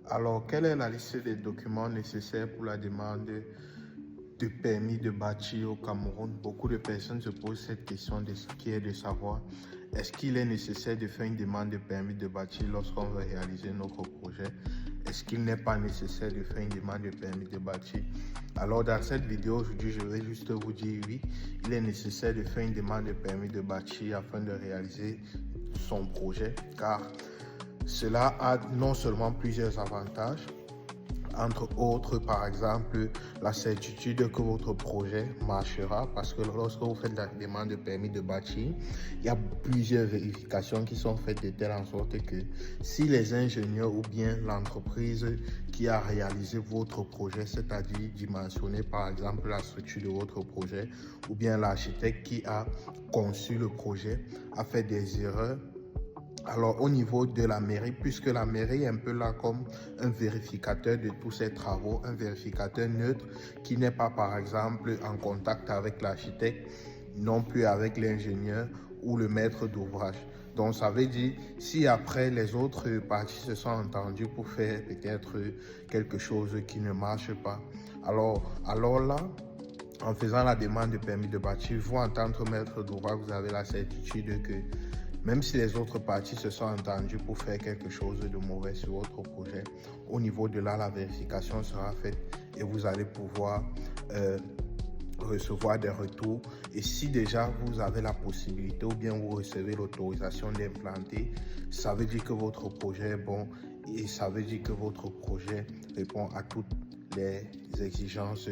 Alors, quelle est la liste des documents nécessaires pour la demande de permis de bâtir au Cameroun? Beaucoup de personnes se posent cette question de ce qui est de savoir est-ce qu'il est nécessaire de faire une demande de permis de bâtir lorsqu'on veut réaliser notre projet? Est-ce qu'il n'est pas nécessaire de faire une demande de permis de bâtir? Alors dans cette vidéo aujourd'hui, je vais juste vous dire oui, il est nécessaire de faire une demande de permis de bâtir afin de réaliser son projet, car cela a non seulement plusieurs avantages, entre autres, par exemple, la certitude que votre projet marchera, parce que lorsque vous faites la demande de permis de bâtir, il y a plusieurs vérifications qui sont faites de telle en sorte que si les ingénieurs ou bien l'entreprise qui a réalisé votre projet, c'est-à-dire dimensionné par exemple la structure de votre projet, ou bien l'architecte qui a conçu le projet, a fait des erreurs, alors au niveau de la mairie, puisque la mairie est un peu là comme un vérificateur de tous ces travaux, un vérificateur neutre qui n'est pas par exemple en contact avec l'architecte, non plus avec l'ingénieur ou le maître d'ouvrage. Donc ça veut dire, si après les autres parties se sont entendues pour faire peut-être quelque chose qui ne marche pas, alors là, en faisant la demande de permis de bâtir, vous en tant que maître d'ouvrage, vous avez la certitude que même si les autres parties se sont entendues pour faire quelque chose de mauvais sur votre projet, au niveau de là, la vérification sera faite et vous allez pouvoir recevoir des retours. Et si déjà vous avez la possibilité ou bien vous recevez l'autorisation d'implanter, ça veut dire que votre projet est bon et ça veut dire que votre projet répond à toutes les exigences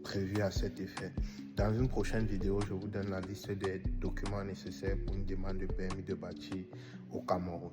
prévues à cet effet. Dans une prochaine vidéo, je vous donne la liste des documents nécessaires pour une demande de permis de bâtir au Cameroun.